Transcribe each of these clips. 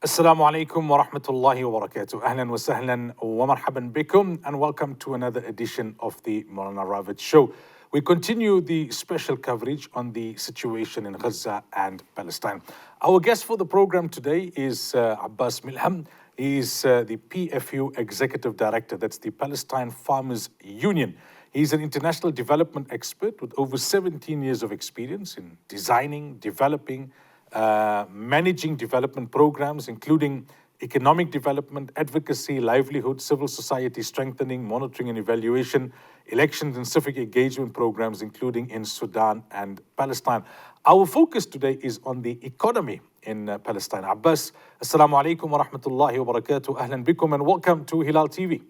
Assalamu alaikum wa rahmatullahi wa barakatuh. Ahlan wa sahlan wa marhaban bikum, and welcome to another edition of the Maulana Ravat Show. We continue the special coverage on the situation in Gaza and Palestine. Our guest for the program today is Abbaas Milhem. He is the PFU Executive Director, that's the Palestine Farmers Union. He's an international development expert with over 17 years of experience in designing, developing, managing development programs, including economic development, advocacy, livelihood, civil society strengthening, monitoring and evaluation, elections and civic engagement programs, including in Sudan and Palestine. Our focus today is on the economy in Palestine. Abbaas, assalamu alaikum wa rahmatullahi wa barakatuh. Ahlan bikum and welcome to Hilaal TV.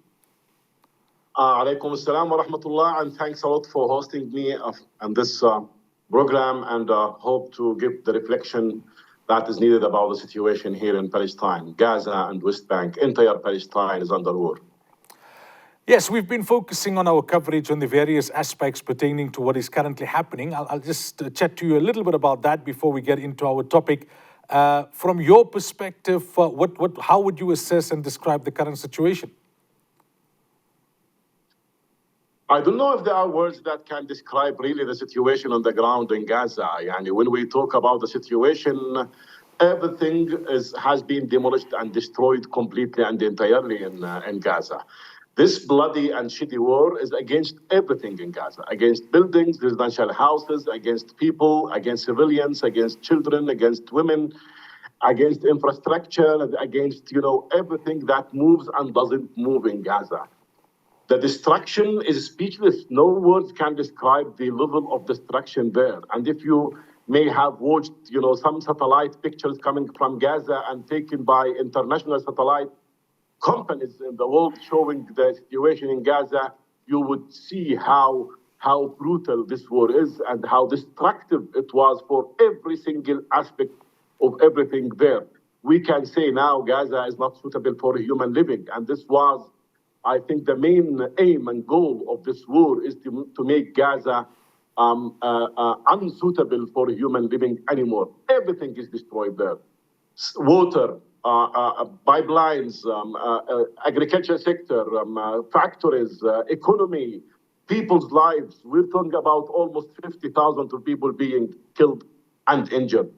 Alaikum assalam wa rahmatullah, and thanks a lot for hosting me on this program, and hope to give the reflection that is needed about the situation here in Palestine. Gaza and West Bank, entire Palestine is under war. Yes, we've been focusing on our coverage on the various aspects pertaining to what is currently happening. I'll just chat to you a little bit about that before we get into our topic. From your perspective, how would you assess and describe the current situation? I don't know if there are words that can describe really the situation on the ground in Gaza. Yani when we talk about the situation, everything has been demolished and destroyed completely and entirely in Gaza. This bloody and shitty war is against everything in Gaza, against buildings, residential houses, against people, against civilians, against children, against women, against infrastructure, against, everything that moves and doesn't move in Gaza. The destruction is speechless. No words can describe the level of destruction there. And if you may have watched, some satellite pictures coming from Gaza and taken by international satellite companies in the world showing the situation in Gaza, you would see how brutal this war is and how destructive it was for every single aspect of everything there. We can say now Gaza is not suitable for human living, and this was, I think, the main aim and goal of this war is to make Gaza unsuitable for human living anymore. Everything is destroyed there. Water, pipelines, agriculture sector, factories, economy, people's lives. We're talking about almost 50,000 of people being killed and injured.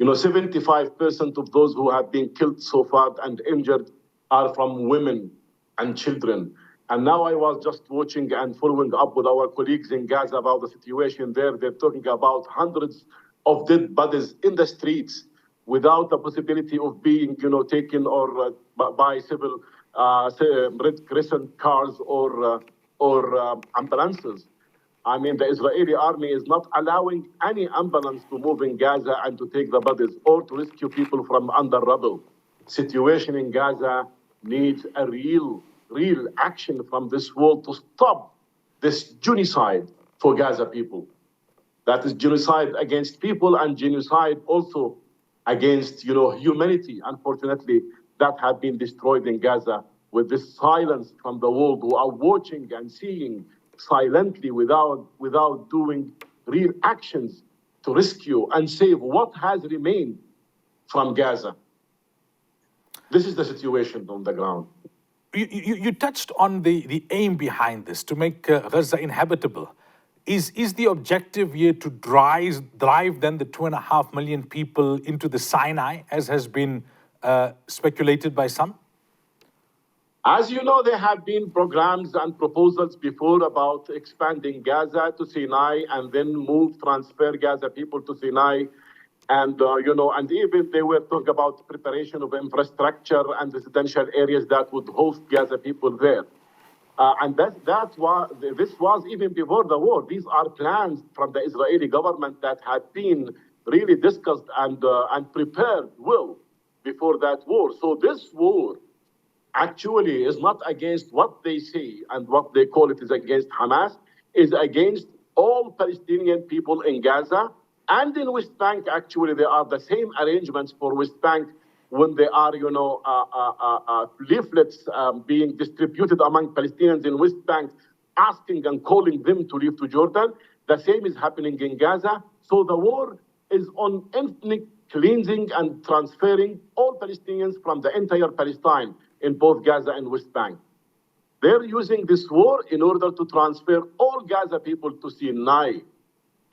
75% of those who have been killed so far and injured are from women and children. And now I was just watching and following up with our colleagues in Gaza about the situation there. They're talking about hundreds of dead bodies in the streets without the possibility of being, taken or by civil Red Crescent cars or ambulances. I mean, the Israeli army is not allowing any ambulance to move in Gaza and to take the bodies or to rescue people from under rubble. Situation in Gaza needs a real action from this world to stop this genocide for Gaza people. That is genocide against people and genocide also against, humanity, unfortunately, that have been destroyed in Gaza with this silence from the world who are watching and seeing silently without doing real actions to rescue and save what has remained from Gaza. This is the situation on the ground. You touched on the aim behind this, to make Gaza inhabitable. Is the objective here to drive then the 2.5 million people into the Sinai, as has been speculated by some? As you know, there have been programs and proposals before about expanding Gaza to Sinai and then transfer Gaza people to Sinai. And, and even they were talking about preparation of infrastructure and residential areas that would host Gaza people there. And this was even before the war. These are plans from the Israeli government that had been really discussed and prepared well before that war. So this war actually is not against what they say and what they call it is against Hamas, is against all Palestinian people in Gaza. And in West Bank, actually, there are the same arrangements for West Bank when there are, leaflets being distributed among Palestinians in West Bank, asking and calling them to leave to Jordan. The same is happening in Gaza. So the war is on ethnic cleansing and transferring all Palestinians from the entire Palestine in both Gaza and West Bank. They're using this war in order to transfer all Gaza people to Sinai,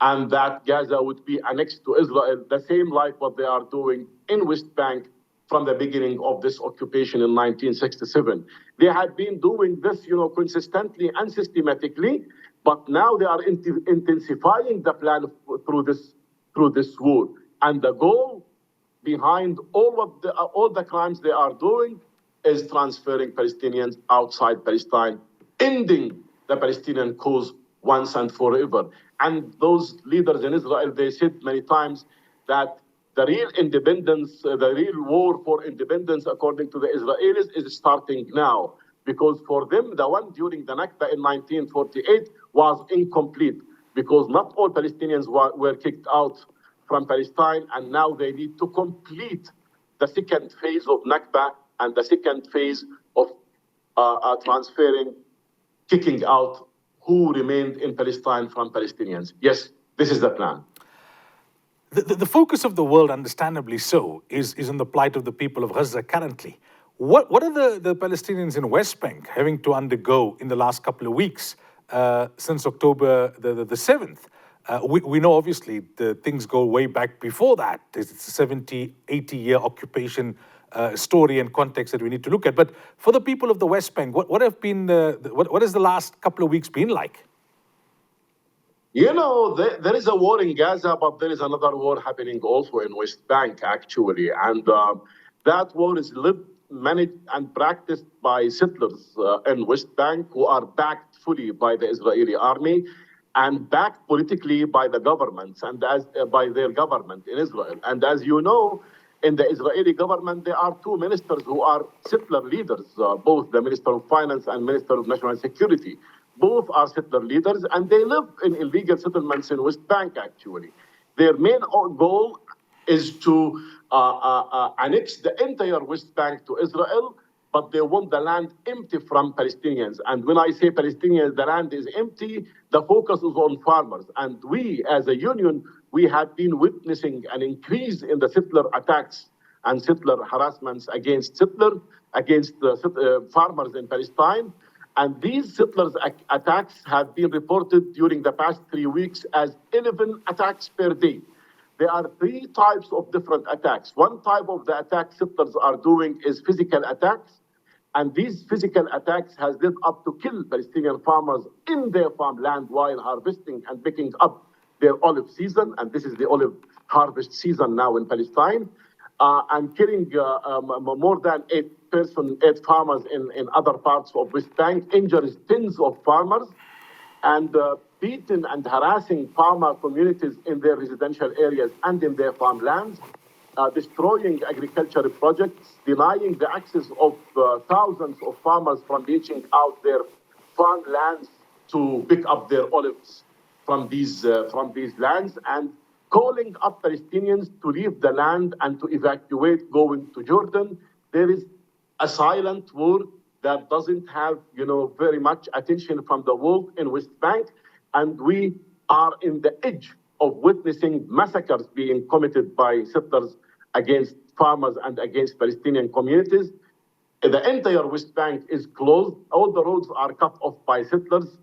and that Gaza would be annexed to Israel, the same like what they are doing in West Bank from the beginning of this occupation in 1967. They had been doing this, consistently and systematically, but now they are intensifying the plan through this war. And the goal behind all the crimes they are doing is transferring Palestinians outside Palestine, ending the Palestinian cause once and forever. And those leaders in Israel, they said many times that the real independence, the real war for independence, according to the Israelis, is starting now. Because for them, the one during the Nakba in 1948 was incomplete, because not all Palestinians were kicked out from Palestine, and now they need to complete the second phase of Nakba and the second phase of transferring, kicking out who remained in Palestine from Palestinians. Yes, this is the plan. The focus of the world, understandably so, is on the plight of the people of Gaza currently. What are the Palestinians in West Bank having to undergo in the last couple of weeks since October the 7th? We know, obviously, the things go way back before that. It's a 70, 80-year occupation story and context that we need to look at. But for the people of the West Bank, what has the last couple of weeks been like? There is a war in Gaza, but there is another war happening also in West Bank, actually. And that war is lived, managed, and practiced by settlers in West Bank, who are backed fully by the Israeli army and backed politically by the governments and by their government in Israel. And as you know, in the Israeli government, there are two ministers who are settler leaders, both the Minister of Finance and Minister of National Security. Both are settler leaders, and they live in illegal settlements in West Bank, actually. Their main goal is to annex the entire West Bank to Israel, but they want the land empty from Palestinians. And when I say Palestinians, the land is empty, the focus is on farmers. And we, as a union, we have been witnessing an increase in the settler attacks and settler harassments against farmers in Palestine. And these settlers' attacks have been reported during the past 3 weeks as 11 attacks per day. There are 3 types of different attacks. One type of the attack settlers are doing is physical attacks. And these physical attacks has led up to kill Palestinian farmers in their farmland while harvesting and picking up their olive season. And this is the olive harvest season now in Palestine. And killing more than 8 farmers in other parts of West Bank, injures tens of farmers, and beating and harassing farmer communities in their residential areas and in their farmlands, destroying agricultural projects, denying the access of thousands of farmers from reaching out their farmlands to pick up their olives from these lands, and calling up Palestinians to leave the land and to evacuate, going to Jordan. There is a silent war that doesn't have, very much attention from the world in West Bank, and we are in the edge of witnessing massacres being committed by settlers against farmers and against Palestinian communities. The entire West Bank is closed. All the roads are cut off by settlers.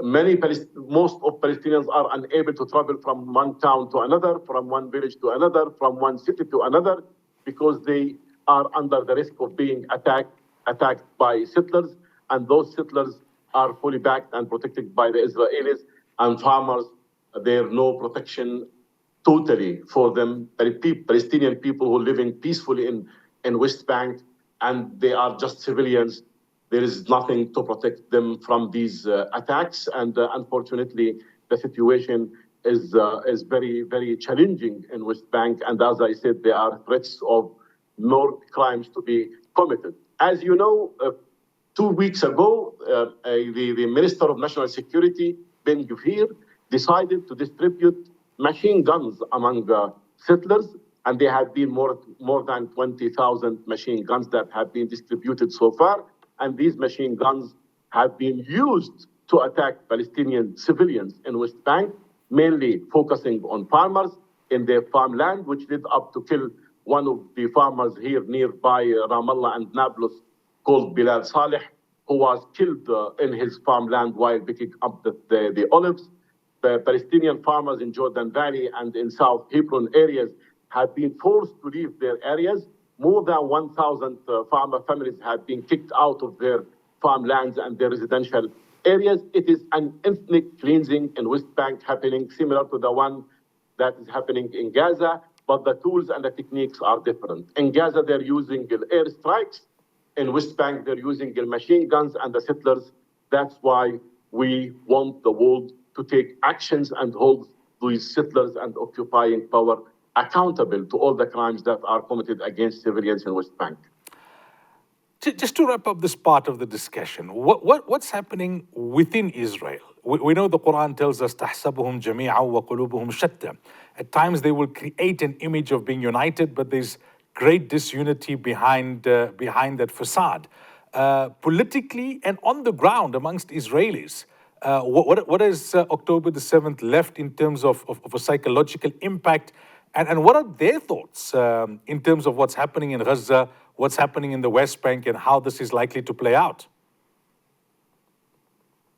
Most of Palestinians are unable to travel from one town to another, from one village to another, from one city to another, because they are under the risk of being attacked by settlers. And those settlers are fully backed and protected by the Israelis, and farmers, there's no protection totally for them. Palestinian people who are living peacefully in West Bank, and they are just civilians. There is nothing to protect them from these attacks, and unfortunately, the situation is very, very challenging in West Bank. And as I said, there are threats of more crimes to be committed. As you know, 2 weeks ago, the Minister of National Security, Ben Gvir, decided to distribute machine guns among settlers, and there have been more than 20,000 machine guns that have been distributed so far. And these machine guns have been used to attack Palestinian civilians in West Bank, mainly focusing on farmers. in their farmland, which led up to kill one of the farmers here nearby Ramallah and Nablus called Bilal Saleh, who was killed in his farmland while picking up the olives. The Palestinian farmers in Jordan Valley and in South Hebron areas have been forced to leave their areas. More than 1,000 farmer families have been kicked out of their farmlands and their residential areas. It is an ethnic cleansing in West Bank happening, similar to the one that is happening in Gaza, but the tools and the techniques are different. In Gaza, they're using air strikes. In West Bank, they're using machine guns and the settlers. That's why we want the world to take actions and hold these settlers and occupying power accountable to all the crimes that are committed against civilians in West Bank. Just to wrap up this part of the discussion, what's happening within Israel? We know the Quran tells us تَحْسَبُهُمْ جَمِيعًا وَقُلُوبُهُمْ شَتَّى. At times they will create an image of being united, but there's great disunity behind that facade. Politically and on the ground amongst Israelis, what has October the 7th left in terms of a psychological impact? And what are their thoughts in terms of what's happening in Gaza, what's happening in the West Bank, and how this is likely to play out?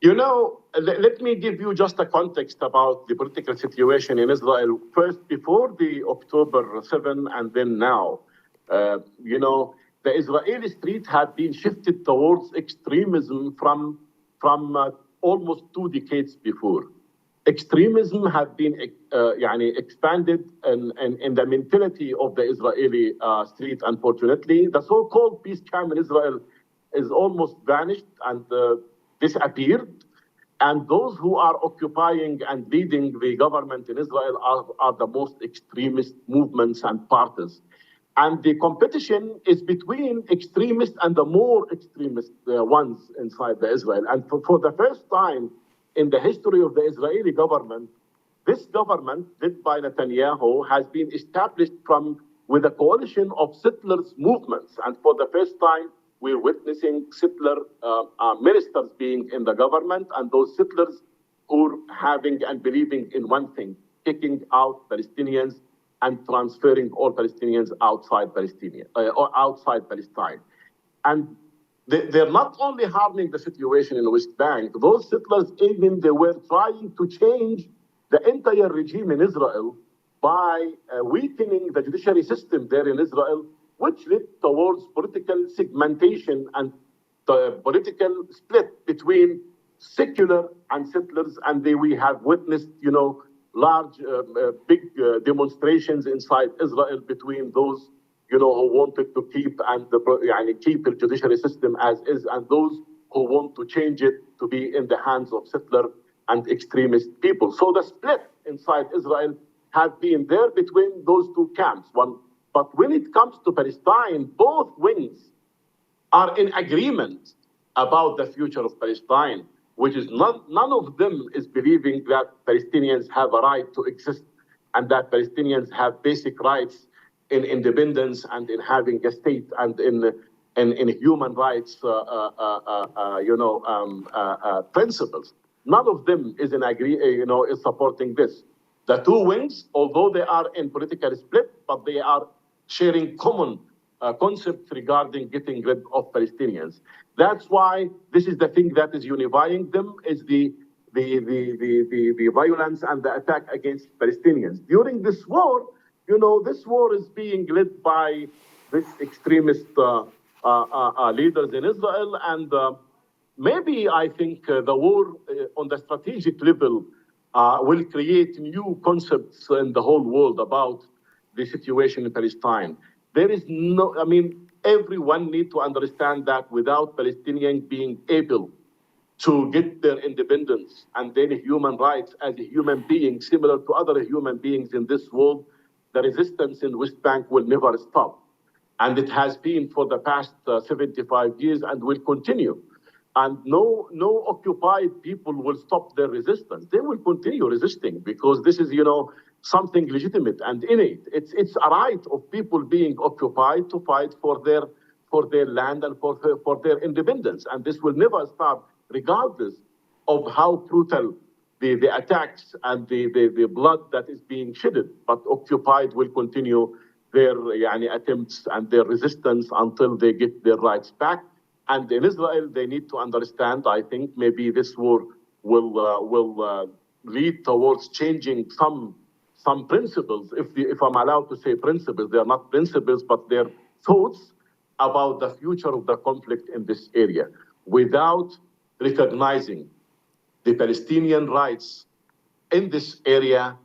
You know, let me give you just a context about the political situation in Israel. First, before the October 7 and then now, the Israeli street had been shifted towards extremism from almost 2 decades before. Extremism had been expanded in the mentality of the Israeli street, unfortunately. The so-called peace camp in Israel is almost vanished and disappeared. And those who are occupying and leading the government in Israel are the most extremist movements and parties. And the competition is between extremists and the more extremist ones inside the Israel. And for the first time in the history of the Israeli government, this government, led by Netanyahu, has been established with a coalition of settlers movements. And for the first time, we're witnessing settler ministers being in the government, and those settlers who are having and believing in one thing: kicking out Palestinians and transferring all Palestinians outside Palestine or outside Palestine. And they're not only harming the situation in the West Bank, those settlers even they were trying to change the entire regime in Israel by weakening the judiciary system there in Israel, which led towards political segmentation and the political split between secular and settlers. And we have witnessed, large, big demonstrations inside Israel between those, who wanted to keep keep the judiciary system as is, and those who want to change it to be in the hands of settler and extremist people. So the split inside Israel has been there between those two camps. But when it comes to Palestine, both wings are in agreement about the future of Palestine, which is none of them is believing that Palestinians have a right to exist and that Palestinians have basic rights in independence and in having a state and in human rights, principles. None of them is is supporting this. The two wings, although they are in political split, but they are sharing common concepts regarding getting rid of Palestinians. That's why this is the thing that is unifying them, is the violence and the attack against Palestinians. During this war, this war is being led by this extremist leaders in Israel, and maybe I think the war on the strategic level will create new concepts in the whole world about the situation in Palestine. There is everyone needs to understand that without Palestinians being able to get their independence and their human rights as a human being, similar to other human beings in this world, the resistance in West Bank will never stop. And it has been for the past 75 years and will continue. And no occupied people will stop their resistance. They will continue resisting because this is, something legitimate and innate. It's a right of people being occupied to fight for their land and for their independence. And this will never stop, regardless of how brutal the attacks and the blood that is being shedded. But occupied will continue their attempts and their resistance until they get their rights back. And in Israel, they need to understand, I think, maybe this war will lead towards changing some principles. If I'm allowed to say principles, they are not principles, but they're thoughts about the future of the conflict in this area. Without recognizing the Palestinian rights in this area,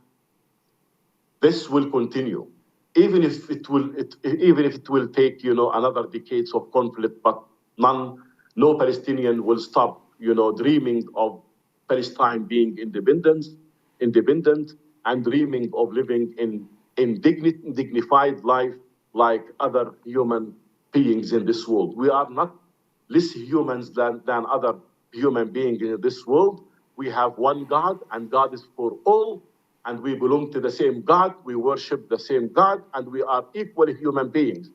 this will continue, even if it will take another decades of conflict. But no Palestinian will stop dreaming of Palestine being independent, and dreaming of living in dignified life like other human beings in this world. We are not less humans than other human beings in this world. We have one God, and God is for all, and we belong to the same God. We worship the same God, and we are equally human beings.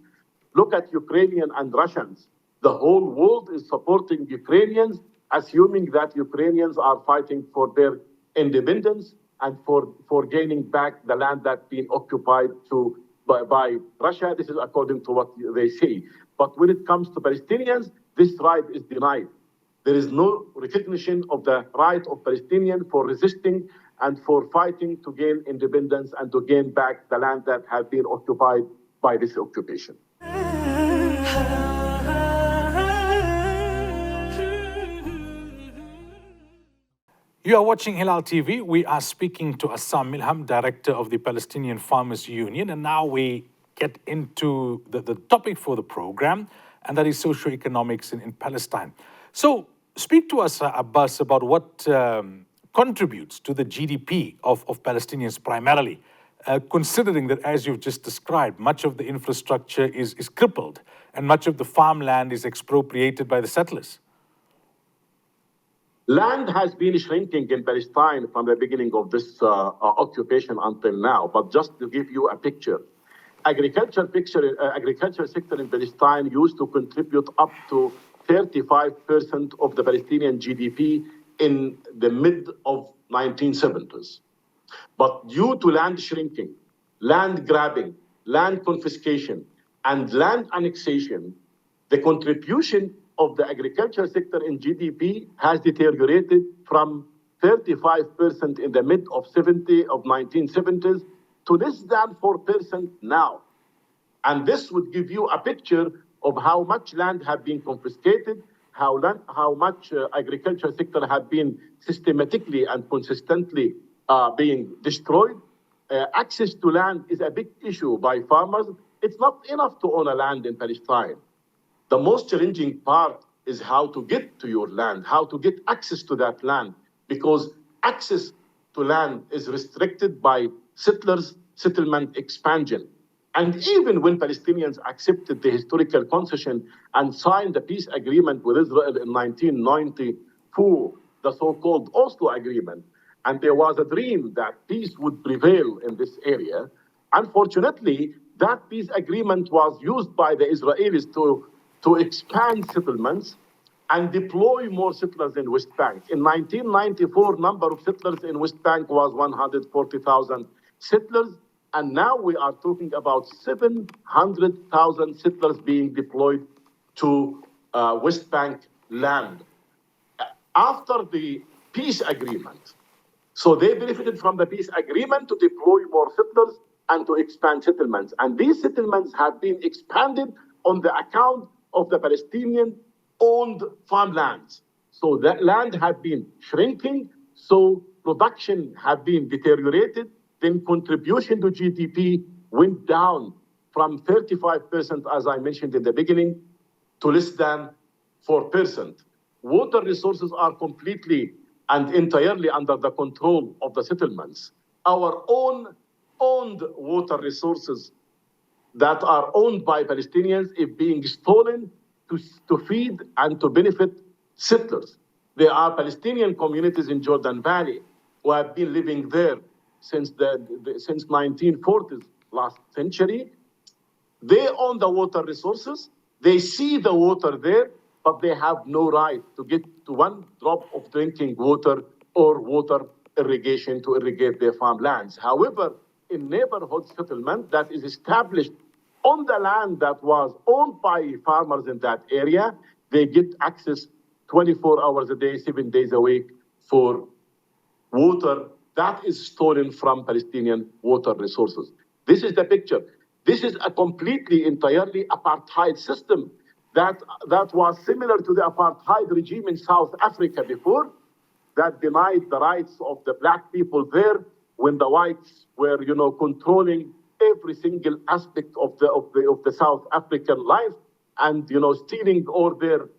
Look at Ukrainians and Russians. The whole world is supporting Ukrainians, assuming that Ukrainians are fighting for their independence and for gaining back the land that's been occupied by Russia. This is according to what they say. But when it comes to Palestinians, this right is denied. There is no recognition of the right of Palestinians for resisting and for fighting to gain independence and to gain back the land that has been occupied by this occupation. You are watching Hilaal TV. We are speaking to Abbaas Milhem, director of the Palestinian Farmers Union. And now we get into the topic for the program, and that is socioeconomics in Palestine. So speak to us, Abbaas, about what contributes to the GDP of Palestinians primarily, considering that, as you've just described, much of the infrastructure is crippled and much of the farmland is expropriated by the settlers. Land has been shrinking in Palestine from the beginning of this occupation until now. But just to give you a picture, agriculture sector in Palestine used to contribute up to 35% of the Palestinian GDP in the mid of 1970s. But due to land shrinking, land grabbing, land confiscation, and land annexation, the contribution of the agriculture sector in GDP has deteriorated from 35% in the mid of 1970s to less than 4% now. And this would give you a picture of how much land have been confiscated, how much agriculture sector have been systematically and consistently being destroyed. Access to land is a big issue by farmers. It's not enough to own a land in Palestine. The most challenging part is how to get to your land, how to get access to that land, because access to land is restricted by settlers' settlement expansion. And even when Palestinians accepted the historical concession and signed the peace agreement with Israel in 1994, the so-called Oslo Agreement, and there was a dream that peace would prevail in this area, unfortunately, that peace agreement was used by the Israelis to expand settlements and deploy more settlers in West Bank. In 1994, number of settlers in West Bank was 140,000 settlers, and now we are talking about 700,000 settlers being deployed to West Bank land after the peace agreement. So they benefited from the peace agreement to deploy more settlers and to expand settlements. And these settlements have been expanded on the account of the Palestinian-owned farmlands. So that land have been shrinking, so production have been deteriorated, then contribution to GDP went down from 35%, as I mentioned in the beginning, to less than 4%. Water resources are completely and entirely under the control of the settlements. Our own owned water resources that are owned by Palestinians is being stolen to feed and to benefit settlers. There are Palestinian communities in Jordan Valley who have been living there since 1940s, last century. They own the water resources. They see the water there, but they have no right to get to one drop of drinking water or water irrigation to irrigate their farmlands. However, in neighborhood settlement that is established on the land that was owned by farmers in that area, they get access 24 hours a day, 7 days a week for water that is stolen from Palestinian water resources. This is the picture. This is a completely, entirely apartheid system that was similar to the apartheid regime in South Africa before, that denied the rights of the black people there when the whites were, controlling every single aspect of the South African life and, stealing all their,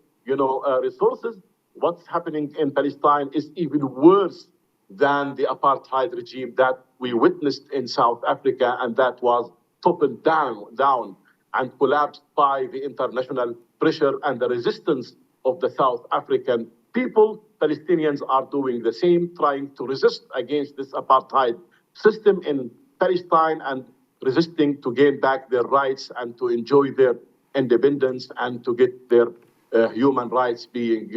resources. What's happening in Palestine is even worse than the apartheid regime that we witnessed in South Africa, and that was toppled down and collapsed by the international pressure and the resistance of the South African people. Palestinians are doing the same, trying to resist against this apartheid system in Palestine and resisting to gain back their rights and to enjoy their independence and to get their human rights being,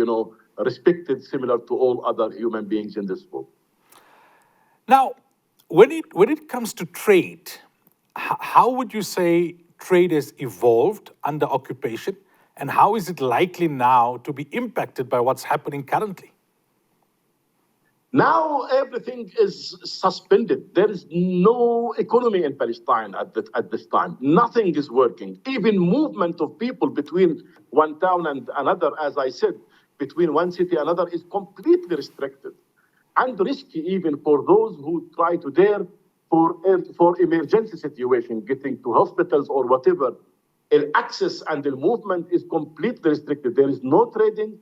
respected similar to all other human beings in this world. Now, when it comes to trade, how would you say trade has evolved under occupation, and how is it likely now to be impacted by what's happening currently? Now everything is suspended. There is no economy in Palestine at this time. Nothing is working. Even movement of people between one town and another, as I said, between one city and another is completely restricted and risky even for those who try to dare for emergency situation, getting to hospitals or whatever. Access and the movement is completely restricted. There is no trading.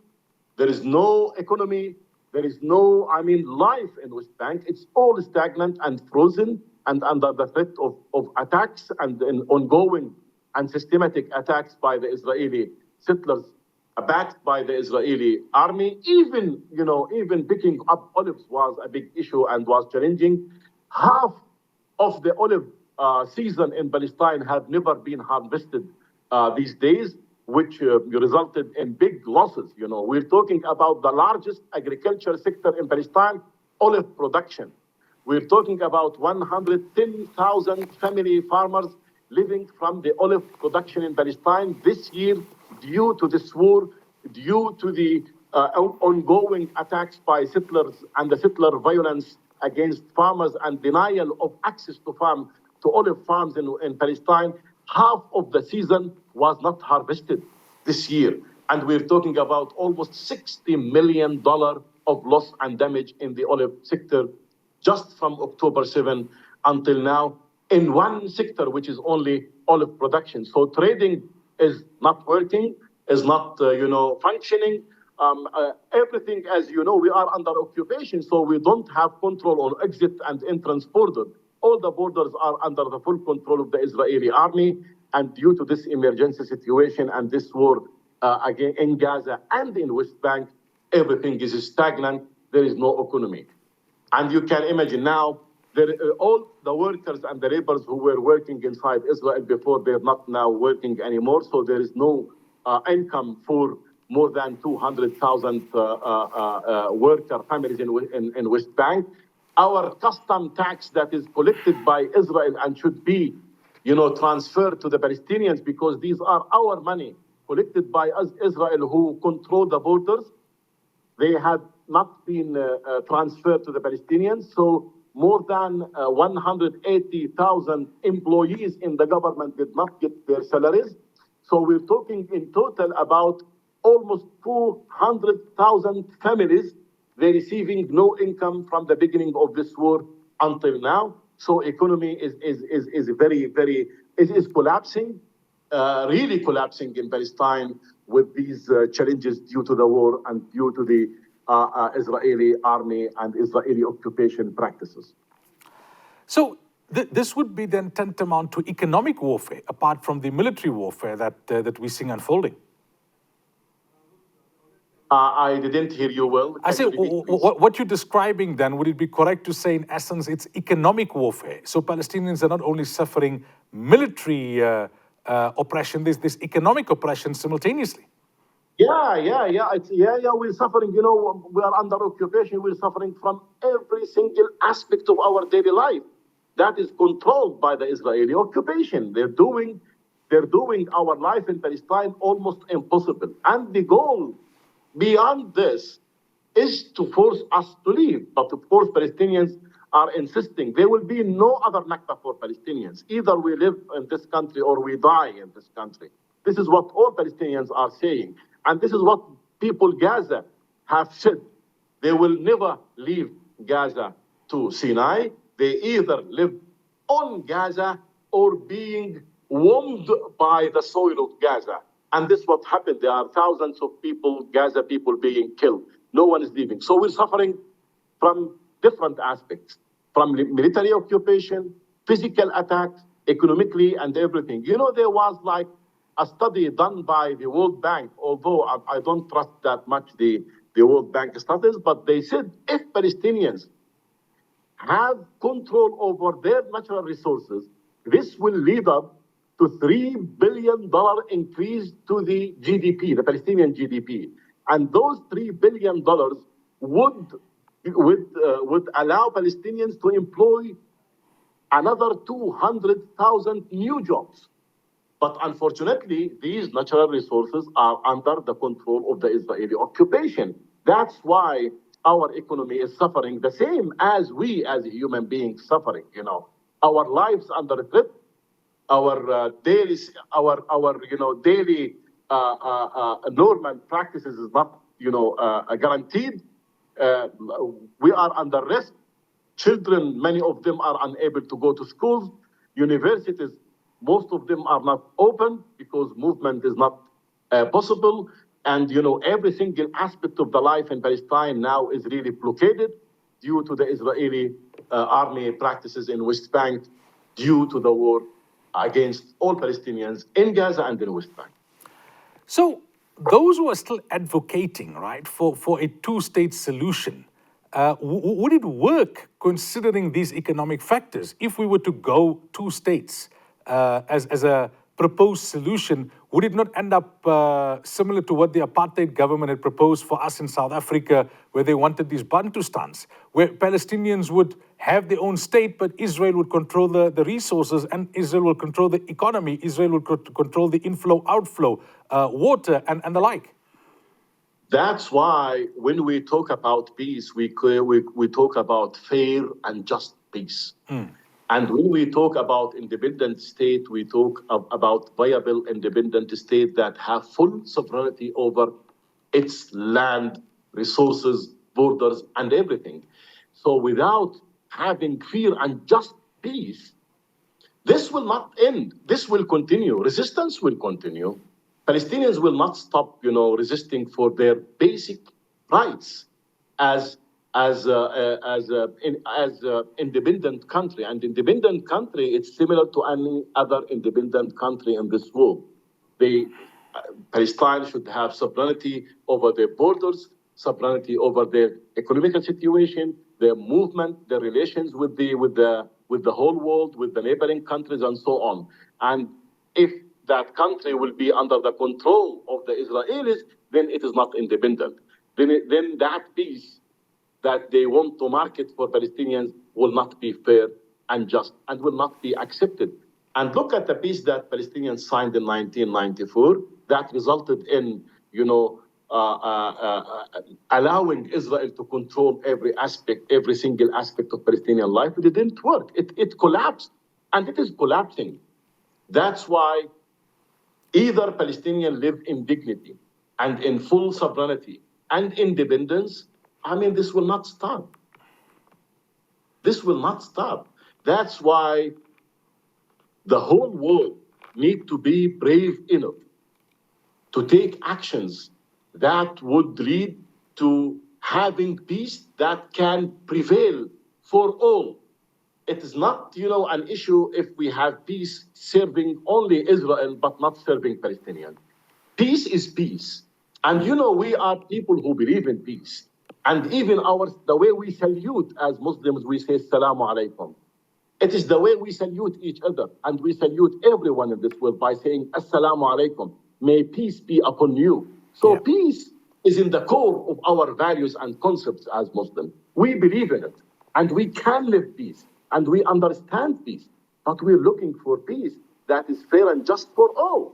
There is no economy. There is no, life in West Bank. It's all stagnant and frozen and under the threat of attacks and ongoing and systematic attacks by the Israeli settlers, backed by the Israeli army. Even picking up olives was a big issue and was challenging. Half of the olive season in Palestine have never been harvested these days, which resulted in big losses. We're talking about the largest agriculture sector in Palestine, olive production. We're talking about 110,000 family farmers living from the olive production in Palestine this year due to this war, due to the ongoing attacks by settlers and the settler violence against farmers and denial of access to olive farms in Palestine. Half of the season was not harvested this year. And we're talking about almost $60 million of loss and damage in the olive sector just from October 7 until now in one sector, which is only olive production. So trading is not working, is not, functioning. Everything, as you know, we are under occupation, so we don't have control on exit and entrance border. All the borders are under the full control of the Israeli army, and due to this emergency situation and this war again in Gaza and in West Bank, everything is stagnant. There is no economy. And you can imagine now, all the workers and the laborers who were working inside Israel before, they're not now working anymore, so there is no income for more than 200,000 worker families in West Bank. Our custom tax that is collected by Israel and should be, transferred to the Palestinians, because these are our money collected by Israel, who control the borders. They have not been transferred to the Palestinians. So more than 180,000 employees in the government did not get their salaries. So we're talking in total about almost 200,000 families. They're receiving no income from the beginning of this war until now. So economy is very collapsing, really collapsing in Palestine with these challenges due to the war and due to the Israeli army and Israeli occupation practices. So this would be then tantamount to economic warfare, apart from the military warfare that we're seeing unfolding. I didn't hear you well. I say, what you're describing then, would it be correct to say, in essence, it's economic warfare? So Palestinians are not only suffering military oppression, there's this economic oppression simultaneously. Yeah. We're suffering. We are under occupation. We're suffering from every single aspect of our daily life. That is controlled by the Israeli occupation. They're doing our life in Palestine almost impossible. And the goal beyond this is to force us to leave. But of course, Palestinians are insisting there will be no other Nakba for Palestinians. Either we live in this country or we die in this country. This is what all Palestinians are saying. And this is what people Gaza have said. They will never leave Gaza to Sinai. They either live on Gaza or being warmed by the soil of Gaza. And this is what happened. There are thousands of people, Gaza people, being killed. No one is leaving. So we're suffering from different aspects, from military occupation, physical attacks, economically, and everything. There was like a study done by the World Bank, although I don't trust that much the World Bank studies, but they said if Palestinians have control over their natural resources, this will lead up to $3 billion increase to the GDP, the Palestinian GDP. And those $3 billion would allow Palestinians to employ another 200,000 new jobs. But unfortunately, these natural resources are under the control of the Israeli occupation. That's why our economy is suffering the same as we as human beings suffering. Our lives under threat, our daily normal practices is not guaranteed. We are under risk. Children, many of them are unable to go to schools. Universities, most of them are not open because movement is not possible. And every single aspect of the life in Palestine now is really blockaded due to the Israeli army practices in West Bank, due to the war against all Palestinians in Gaza and in West Bank. So those who are still advocating, right, for a two-state solution, would it work considering these economic factors? If we were to go two states as a proposed solution, would it not end up similar to what the apartheid government had proposed for us in South Africa, where they wanted these Bantustans, where Palestinians would have their own state, but Israel would control the resources, and Israel will control the economy, Israel would control the inflow, outflow, water, and the like? That's why when we talk about peace, we talk about fair and just peace. And when we talk about independent state, we talk about viable independent state that have full sovereignty over its land, resources, borders, and everything. So without having fair and just peace, this will not end. This will continue. Resistance will continue. Palestinians will not stop, resisting for their basic rights as independent country. And independent country, it's similar to any other independent country in this world. Palestine should have sovereignty over their borders, sovereignty over their economical situation, their movement, their relations with the whole world, with the neighboring countries, and so on. And if that country will be under the control of the Israelis, then it is not independent. Then that peace that they want to market for Palestinians will not be fair and just, and will not be accepted. And look at the peace that Palestinians signed in 1994 that resulted in, allowing Israel to control every single aspect of Palestinian life. It didn't work. It collapsed, and it is collapsing. That's why either Palestinians live in dignity and in full sovereignty and independence. This will not stop. This will not stop. That's why the whole world needs to be brave enough to take actions that would lead to having peace that can prevail for all. It is not, an issue if we have peace serving only Israel but not serving Palestinians. Peace is peace. And we are people who believe in peace. And even the way we salute as Muslims, we say Assalamu alaikum. It is the way we salute each other, and we salute everyone in this world by saying Assalamu alaikum. May peace be upon you. So Yeah. peace is in the core of our values and concepts as Muslims. We believe in it, and we can live peace, and we understand peace, but we're looking for peace that is fair and just for all.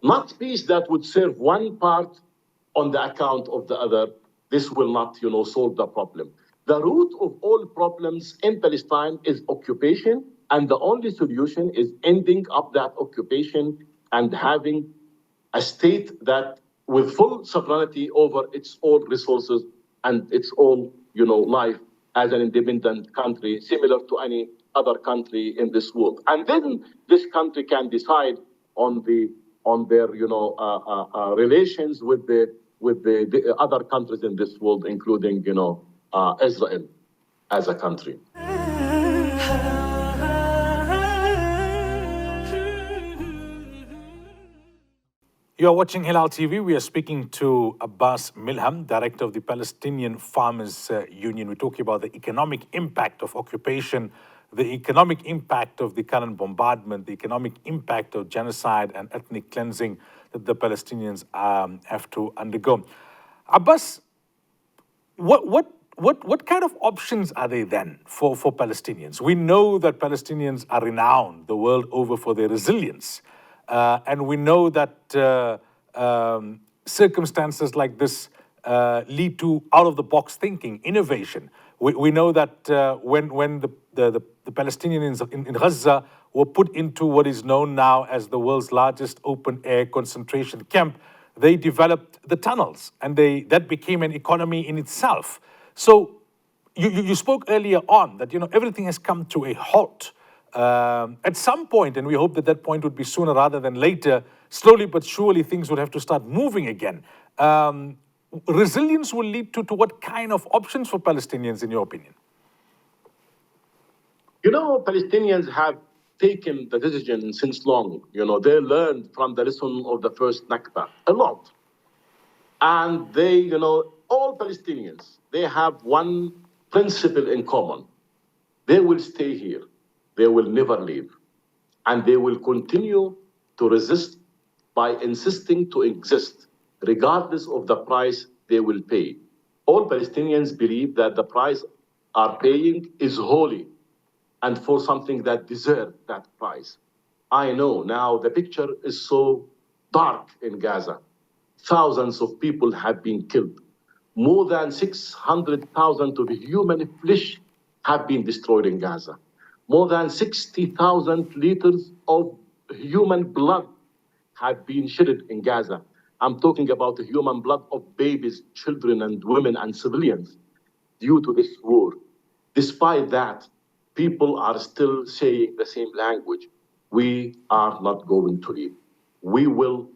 Not peace that would serve one part on the account of the other. This will not, solve the problem. The root of all problems in Palestine is occupation, and the only solution is ending up that occupation and having a state that with full sovereignty over its own resources and its own, life as an independent country, similar to any other country in this world. And then this country can decide on their, relations with the other countries in this world, including, Israel as a country. You are watching Hilaal TV. We are speaking to Abbaas Milhem, director of the Palestinian Farmers Union. We're talking about the economic impact of occupation, the economic impact of the current bombardment, the economic impact of genocide and ethnic cleansing that the Palestinians have to undergo. Abbaas, what kind of options are there then for Palestinians? We know that Palestinians are renowned the world over for their resilience. And we know that circumstances like this lead to out-of-the-box thinking, innovation. We know that when the Palestinians in Gaza were put into what is known now as the world's largest open-air concentration camp, they developed the tunnels, and that became an economy in itself. So you spoke earlier on that everything has come to a halt. At some point, and we hope that point would be sooner rather than later, slowly but surely things would have to start moving again. Resilience will lead to what kind of options for Palestinians, in your opinion? Palestinians have taken the decision since long. They learned from the lesson of the first Nakba a lot. And they, all Palestinians, they have one principle in common. They will stay here. They will never leave. And they will continue to resist by insisting to exist, regardless of the price they will pay. All Palestinians believe that the price are paying is holy and for something that deserves that price. I know now the picture is so dark in Gaza. Thousands of people have been killed. More than 600,000 of human flesh have been destroyed in Gaza. More than 60,000 liters of human blood have been shedded in Gaza. I'm talking about the human blood of babies, children, and women and civilians due to this war. Despite that, people are still saying the same language. We are not going to leave. We will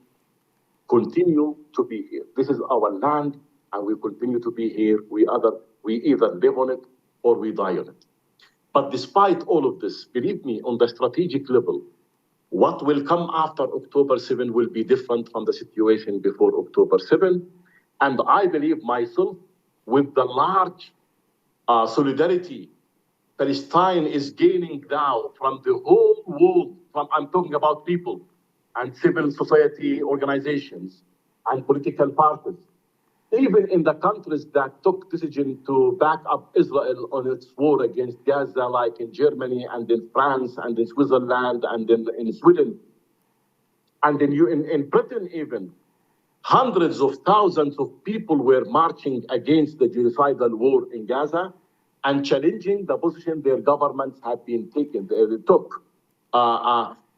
continue to be here. This is our land, and we continue to be here. We either live on it or we die on it. But despite all of this, believe me, on the strategic level, what will come after October 7 will be different from the situation before October 7. And I believe myself, with the large solidarity Palestine is gaining now from the whole world, I'm talking about people and civil society organizations and political parties, even in the countries that took decision to back up Israel on its war against Gaza, like in Germany and in France and in Switzerland and in Sweden, and in Britain even, hundreds of thousands of people were marching against the genocidal war in Gaza and challenging the position their governments have been took.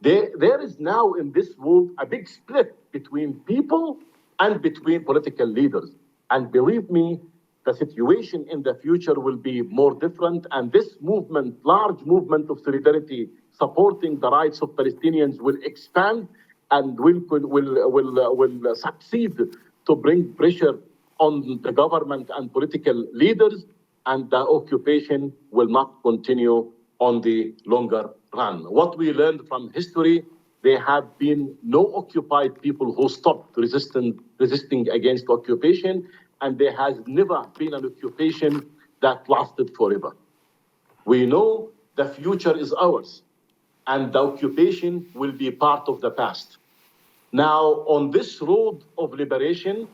There is now in this world a big split between people and between political leaders. And believe me, the situation in the future will be more different. And this movement, large movement of solidarity supporting the rights of Palestinians, will expand and will succeed to bring pressure on the government and political leaders, and the occupation will not continue on the longer run. What we learned from history, there have been no occupied people who stopped resisting against occupation, and there has never been an occupation that lasted forever. We know the future is ours, and the occupation will be part of the past. Now, on this road of liberation,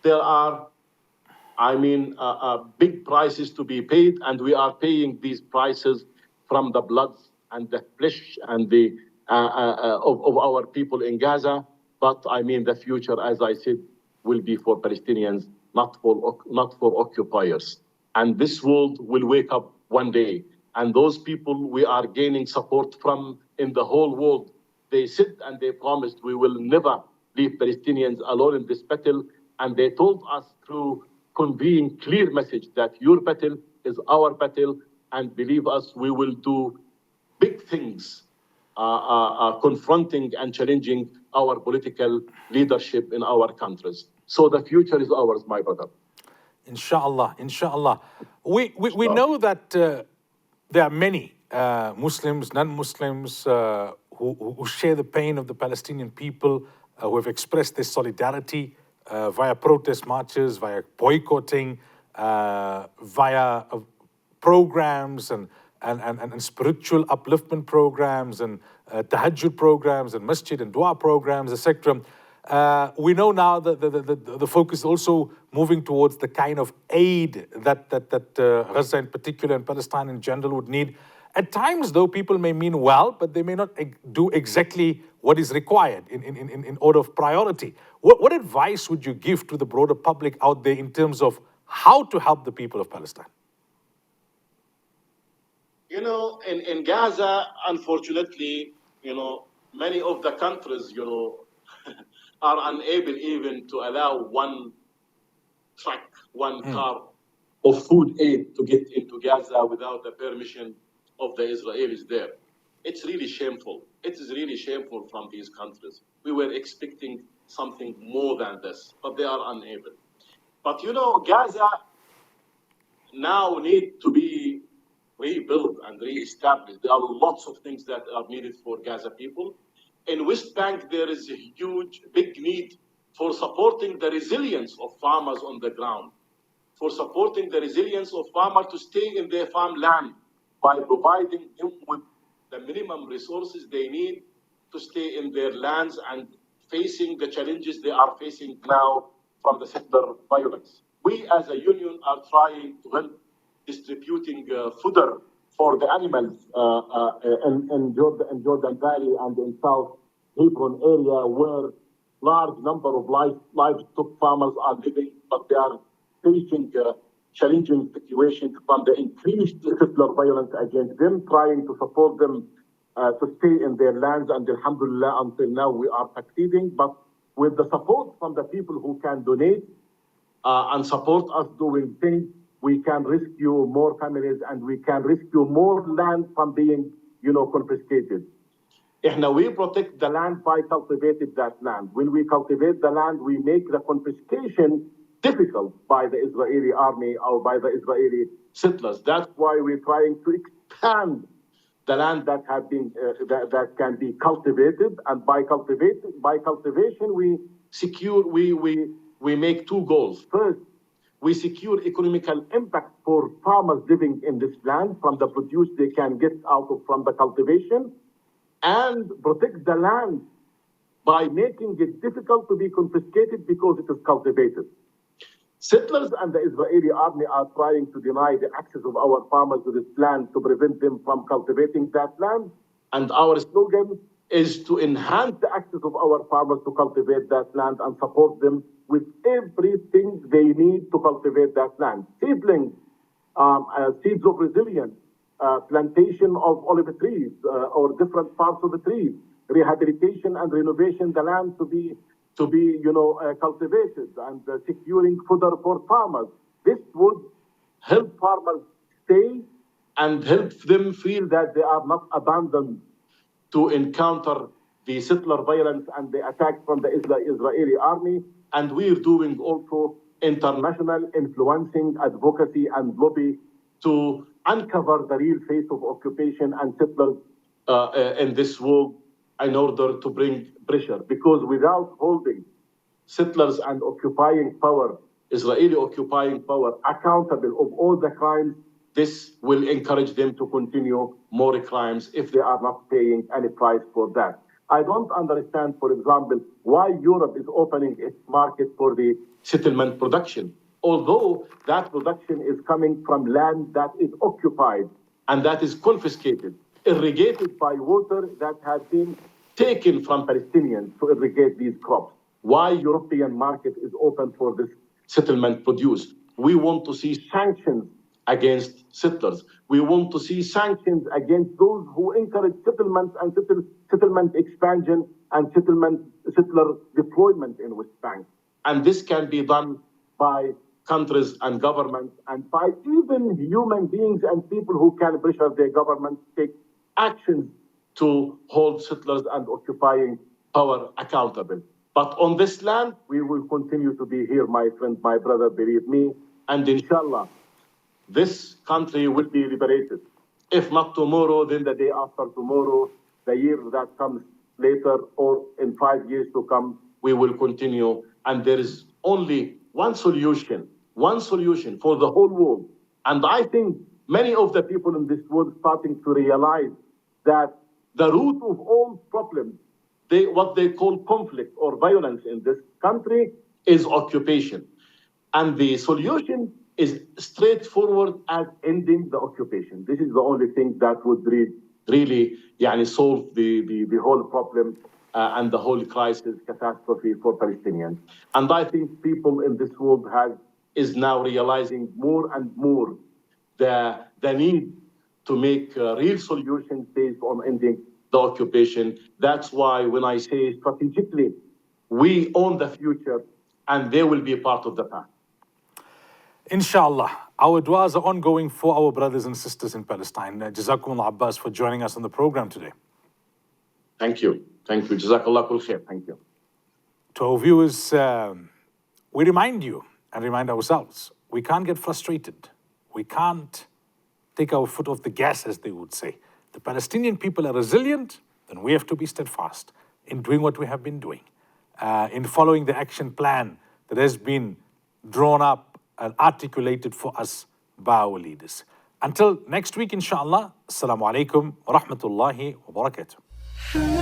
there are, big prices to be paid, and we are paying these prices from the blood and the flesh and the of our people in Gaza. But the future, as I said, will be for Palestinians, not for occupiers. And this world will wake up one day, and those people we are gaining support from in the whole world, they said and they promised we will never leave Palestinians alone in this battle, and they told us through conveying clear message that your battle is our battle, and believe us, we will do big things, confronting and challenging our political leadership in our countries. So the future is ours, my brother. Inshallah, inshallah. We know that there are many Muslims, non-Muslims who share the pain of the Palestinian people, who have expressed their solidarity via protest marches, via boycotting, via programs and spiritual upliftment programs and tahajjud programs and masjid and dua programs, etc. We know now that the focus is also moving towards the kind of aid that Gaza in particular and Palestine in general would need. At times, though, people may mean well, but they may not do exactly what is required in order of priority. What advice would you give to the broader public out there in terms of how to help the people of Palestine? In Gaza, unfortunately, many of the countries, are unable even to allow one truck, one car of food aid to get into Gaza without the permission of the Israelis there. It's really shameful. It is really shameful from these countries. We were expecting something more than this, but they are unable. But Gaza now need to be rebuilt and re-established. There are lots of things that are needed for Gaza people. In West Bank, there is a big need for supporting the resilience of farmers on the ground, for supporting the resilience of farmers to stay in their farmland by providing them with the minimum resources they need to stay in their lands and facing the challenges they are facing now from the settler violence. We as a union are trying to help distributing fodder for the animals in Jordan Valley and in South Hebron area, where large number of livestock farmers are living, but they are facing challenging situations from the increased settler violence against them, trying to support them to stay in their lands, and alhamdulillah, until now we are succeeding. But with the support from the people who can donate and support us doing things, we can rescue more families and we can rescue more land from being, confiscated. We protect the land by cultivating that land. When we cultivate the land, we make the confiscation difficult by the Israeli army or by the Israeli settlers. That's why we're trying to expand the land that have been that can be cultivated, and by cultivation we make two goals. First, we secure economical impact for farmers living in this land from the produce they can get out of from the cultivation, and protect the land by making it difficult to be confiscated because it is cultivated. Settlers and the Israeli army are trying to deny the access of our farmers to this land to prevent them from cultivating that land. And our slogan is to enhance the access of our farmers to cultivate that land and support them with everything they need to cultivate that land. Seedlings, seeds of resilience, plantation of olive trees or different parts of the trees, rehabilitation and renovation the land to be cultivated, and securing fodder for farmers. This would help farmers stay and help them feel that they are not abandoned to encounter the settler violence and the attack from the Israeli army. And we're doing also international influencing, advocacy, and lobby to uncover the real face of occupation and settlers in this world in order to bring pressure. Because without holding settlers and occupying power, Israeli occupying power, accountable of all the crimes, this will encourage them to continue more crimes if they are not paying any price for that. I don't understand, for example, why Europe is opening its market for the settlement production, although that production is coming from land that is occupied and that is confiscated, irrigated by water that has been taken from Palestinians to irrigate these crops. Why European market is open for this settlement produce? We want to see sanctions against settlers. We want to see sanctions against those who encourage settlement and settlement expansion and settler deployment in West Bank. And this can be done by countries and governments and by even human beings and people who can pressure their governments to take actions to hold settlers and occupying power accountable. But on this land, we will continue to be here, my friend, my brother, believe me. And inshallah, this country will be liberated. If not tomorrow, then the day after tomorrow, the year that comes later, or in 5 years to come, we will continue. And there is only one solution for the whole world. And I think many of the people in this world starting to realize that the root of all problems, what they call conflict or violence in this country, is occupation. And the solution is straightforward as ending the occupation. This is the only thing that would really solve the whole problem and the whole crisis, catastrophe for Palestinians. And I think people in this world is now realizing more and more the need to make real solutions based on ending the occupation. That's why when I say strategically, we own the future and they will be a part of the past. Inshallah, our du'as are ongoing for our brothers and sisters in Palestine. Jazakumullah Abbaas for joining us on the program today. Thank you. Jazakallah kul khair. Thank you. To our viewers, we remind you and remind ourselves, we can't get frustrated. We can't take our foot off the gas, as they would say. The Palestinian people are resilient, then we have to be steadfast in doing what we have been doing, in following the action plan that has been drawn up and articulated for us by our leaders. Until next week, inshallah, Assalamu alaikum wa rahmatullahi wa barakatuh.